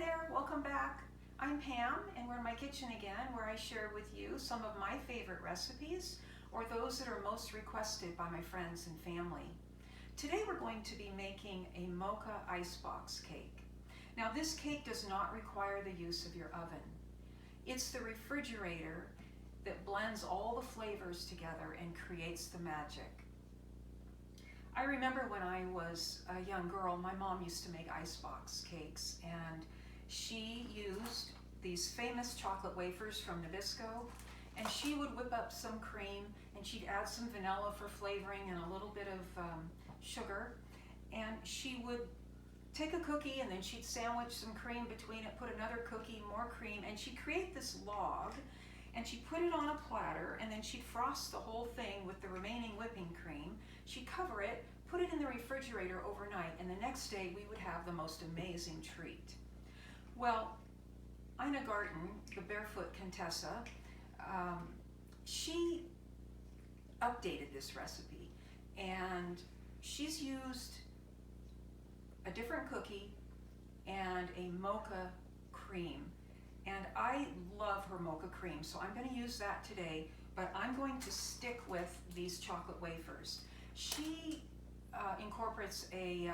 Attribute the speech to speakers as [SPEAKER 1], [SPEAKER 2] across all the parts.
[SPEAKER 1] there, welcome back. I'm Pam and we're in my kitchen again where I share with you some of my favorite recipes or those that are most requested by my friends and family. Today we're going to be making a Mocha Icebox Cake. Now this cake does not require the use of your oven. It's the refrigerator that blends all the flavors together and creates the magic. I remember when I was a young girl, my mom used to make icebox cakes, and she used these famous chocolate wafers from Nabisco, and she would whip up some cream and she'd add some vanilla for flavoring and a little bit of sugar, and she would take a cookie and then she'd sandwich some cream between it, put another cookie, more cream, and she'd create this log and she'd put it on a platter, and then she'd frost the whole thing with the remaining whipping cream. She'd cover it, put it in the refrigerator overnight, and the next day we would have the most amazing treat. Well, Ina Garten, the barefoot Contessa, she updated this recipe, and she's used a different cookie and a mocha cream. And I love her mocha cream, so I'm going to use that today, but I'm going to stick with these chocolate wafers. She incorporates a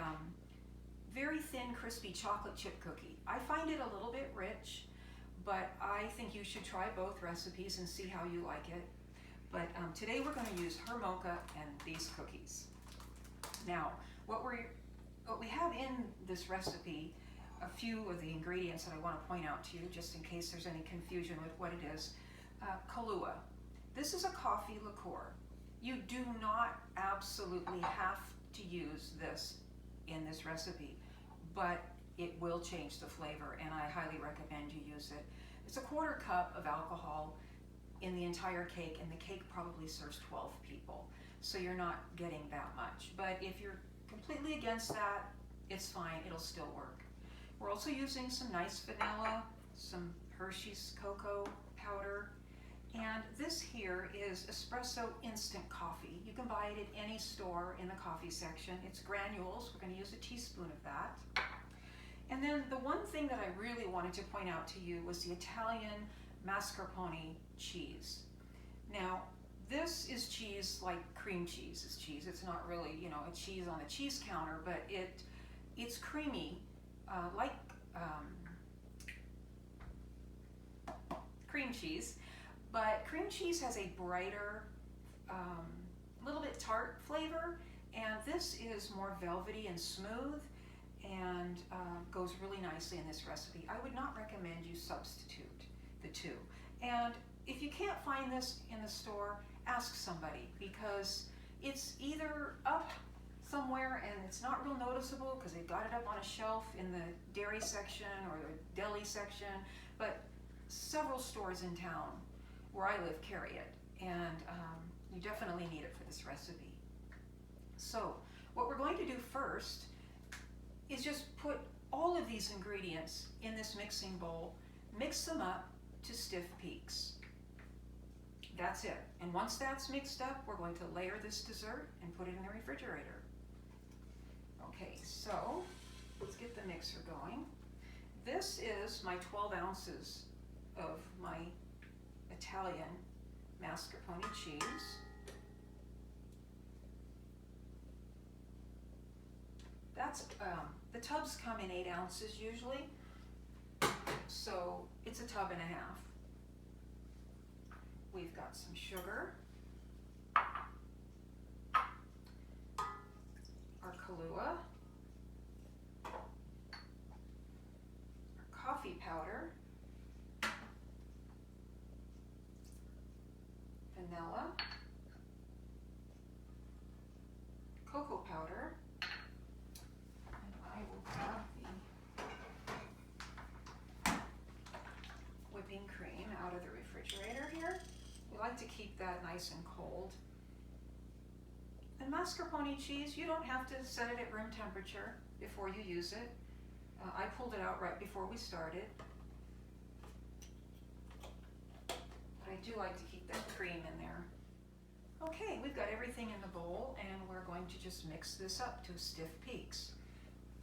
[SPEAKER 1] very thin, crispy chocolate chip cookie. I find it a little bit rich, but I think you should try both recipes and see how you like it. But today we're going to use her mocha and these cookies. Now, what we have in this recipe, a few of the ingredients that I want to point out to you, just in case there's any confusion with what it is. Kahlua. This is a coffee liqueur. You do not absolutely have to use this in this recipe, but it will change the flavor, and I highly recommend you use it. It's a 1/4 cup of alcohol in the entire cake, and the cake probably serves 12 people, so you're not getting that much. But if you're completely against that, it's fine, it'll still work. We're also using some nice vanilla, some Hershey's cocoa powder, and this here is espresso instant coffee. You can buy it at any store in the coffee section. It's granules. We're going to use a teaspoon of that. And then the one thing that I really wanted to point out to you was the Italian mascarpone cheese. Now, this is cheese like cream cheese is cheese. It's not really, you know, a cheese on the cheese counter, but it's creamy, like cream cheese, but cream cheese has a brighter, little bit tart flavor, and this is more velvety and smooth, and goes really nicely in this recipe. I would not recommend you substitute the two. And if you can't find this in the store, ask somebody, because it's either up somewhere and it's not real noticeable because they've got it up on a shelf in the dairy section or the deli section, but several stores in town where I live carry it, and you definitely need it for this recipe. So what we're going to do first is just put all of these ingredients in this mixing bowl, mix them up to stiff peaks. That's it. And once that's mixed up, we're going to layer this dessert and put it in the refrigerator. Okay, so let's get the mixer going. This is my 12 ounces of my Italian mascarpone cheese. That's the tubs come in 8 ounces usually, so it's a tub and a half. We've got some sugar, our Kahlua, our coffee powder, vanilla, cocoa powder, and I will grab the whipping cream out of the refrigerator here. We like to keep that nice and cold. And mascarpone cheese, you don't have to set it at room temperature before you use it. I pulled it out right before we started. But I do like to keep that cream in there. Okay, we've got everything in the bowl, and we're going to just mix this up to stiff peaks.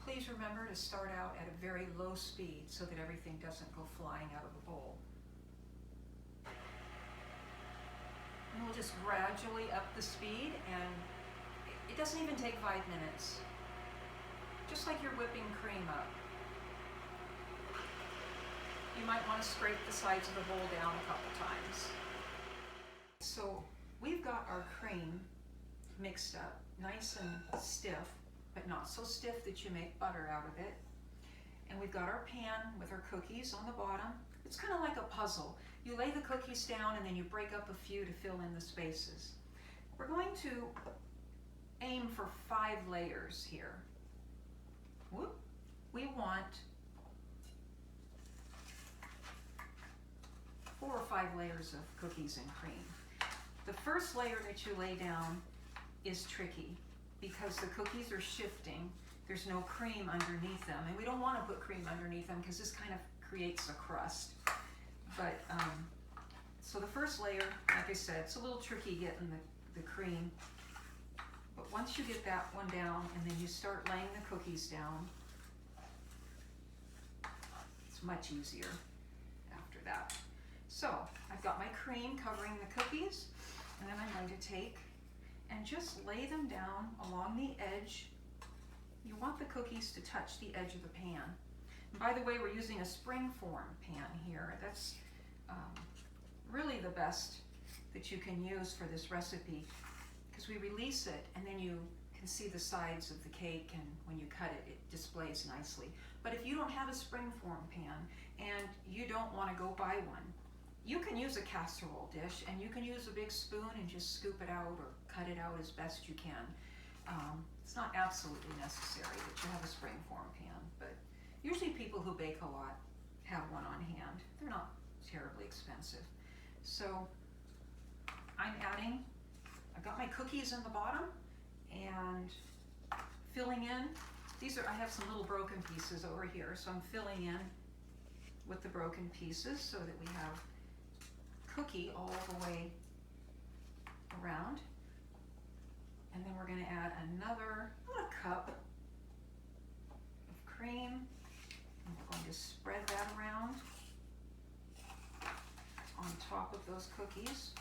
[SPEAKER 1] Please remember to start out at a very low speed so that everything doesn't go flying out of the bowl. And we'll just gradually up the speed, and it doesn't even take 5 minutes. Just like you're whipping cream up. You might want to scrape the sides of the bowl down a couple times. So we've got our cream mixed up, nice and stiff, but not so stiff that you make butter out of it. And we've got our pan with our cookies on the bottom. It's kind of like a puzzle. You lay the cookies down and then you break up a few to fill in the spaces. We're going to aim for 5 layers here. Whoop. We want 4 or 5 layers of cookies and cream. The first layer that you lay down is tricky because the cookies are shifting. There's no cream underneath them, and we don't want to put cream underneath them because this kind of creates a crust. But so the first layer, like I said, it's a little tricky getting the cream. But once you get that one down and then you start laying the cookies down, it's much easier after that. So I've got my cream covering the cookies, and then I'm going to take and just lay them down along the edge. You want the cookies to touch the edge of the pan. And by the way, we're using a springform pan here. That's really the best that you can use for this recipe, because we release it and then you can see the sides of the cake, and when you cut it, it displays nicely. But if you don't have a springform pan and you don't want to go buy one, you can use a casserole dish, and you can use a big spoon and just scoop it out or cut it out as best you can. It's not absolutely necessary that you have a springform pan, but usually people who bake a lot have one on hand. They're not terribly expensive. So I've got my cookies in the bottom and filling in. I have some little broken pieces over here, so I'm filling in with the broken pieces so that we have cookie all the way around. And then we're going to add another cup of cream, and we're going to spread that around on top of those cookies.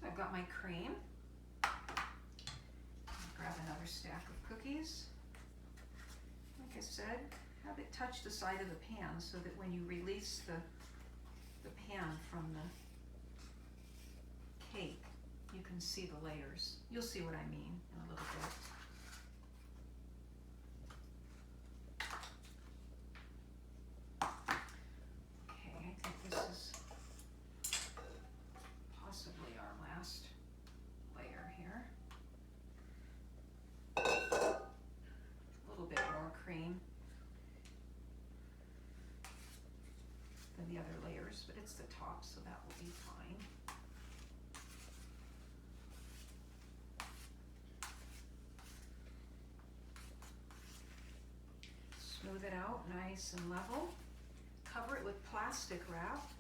[SPEAKER 1] So I've got my cream. Grab another stack of cookies. Like I said, have it touch the side of the pan so that when you release the pan from the cake, you can see the layers. You'll see what I mean in a little bit. Okay, I think this is possibly our last layer here. A little bit more cream than the other layers, but it's the top, so that will be fine. Smooth it out nice and level. Cover it with plastic wrap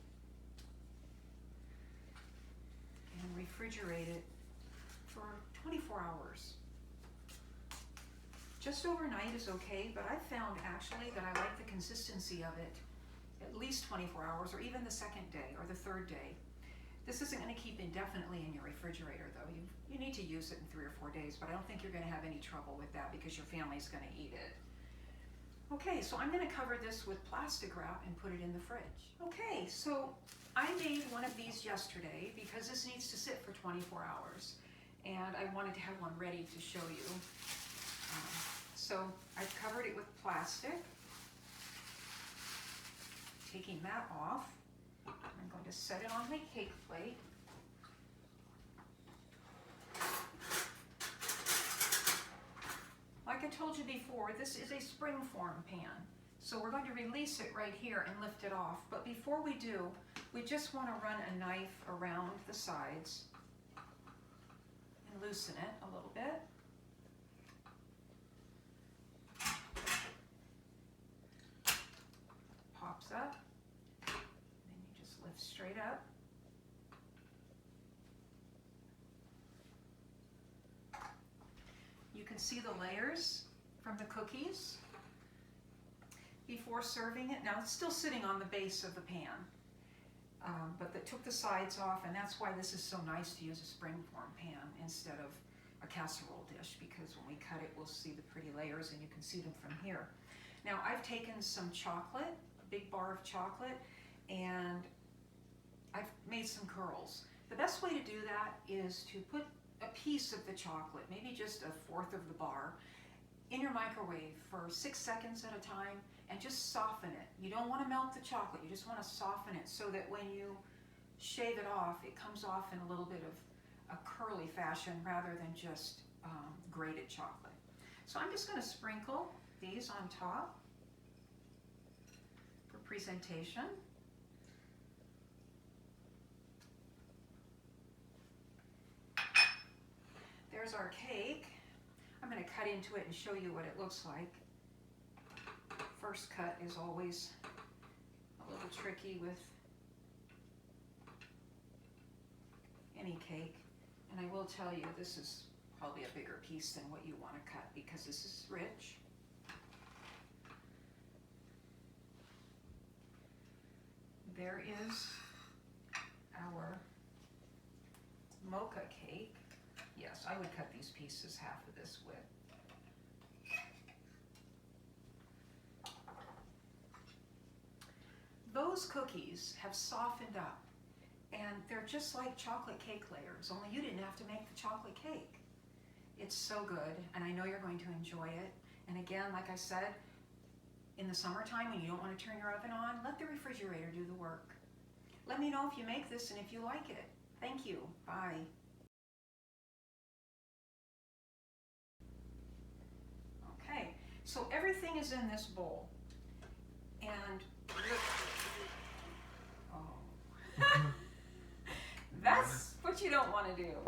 [SPEAKER 1] and refrigerate it for 24 hours. Just overnight is okay, but I've found actually that I like the consistency of it at least 24 hours, or even the second day or the third day. This isn't going to keep indefinitely in your refrigerator though. You need to use it in 3 or 4 days, but I don't think you're going to have any trouble with that because your family's going to eat it. Okay, so I'm going to cover this with plastic wrap and put it in the fridge. Okay, so I made one of these yesterday because this needs to sit for 24 hours, and I wanted to have one ready to show you. So I've covered it with plastic. Taking that off, I'm going to set it on my cake plate. Like I told you before, this is a springform pan. So we're going to release it right here and lift it off. But before we do, we just want to run a knife around the sides and loosen it a little bit. Pops up. see the layers from the cookies before serving it. Now it's still sitting on the base of the pan, but they took the sides off, and that's why this is so nice to use a springform pan instead of a casserole dish, because when we cut it, we'll see the pretty layers and you can see them from here. Now I've taken some chocolate, a big bar of chocolate, and I've made some curls. The best way to do that is to put a piece of the chocolate, maybe just 1/4 of the bar, in your microwave for 6 seconds at a time, and just soften it. You don't want to melt the chocolate, you just want to soften it so that when you shave it off, it comes off in a little bit of a curly fashion rather than just grated chocolate. So I'm just going to sprinkle these on top for presentation. There's our cake. I'm going to cut into it and show you what it looks like. First cut is always a little tricky with any cake. And I will tell you, this is probably a bigger piece than what you want to cut because this is rich. There is our mocha cake. Yes, I would cut these pieces half of this width. Those cookies have softened up, and they're just like chocolate cake layers, only you didn't have to make the chocolate cake. It's so good, and I know you're going to enjoy it. And again, like I said, in the summertime when you don't want to turn your oven on, let the refrigerator do the work. Let me know if you make this and if you like it. Thank you. Bye. Okay, so everything is in this bowl, and oh, that's what you don't want to do.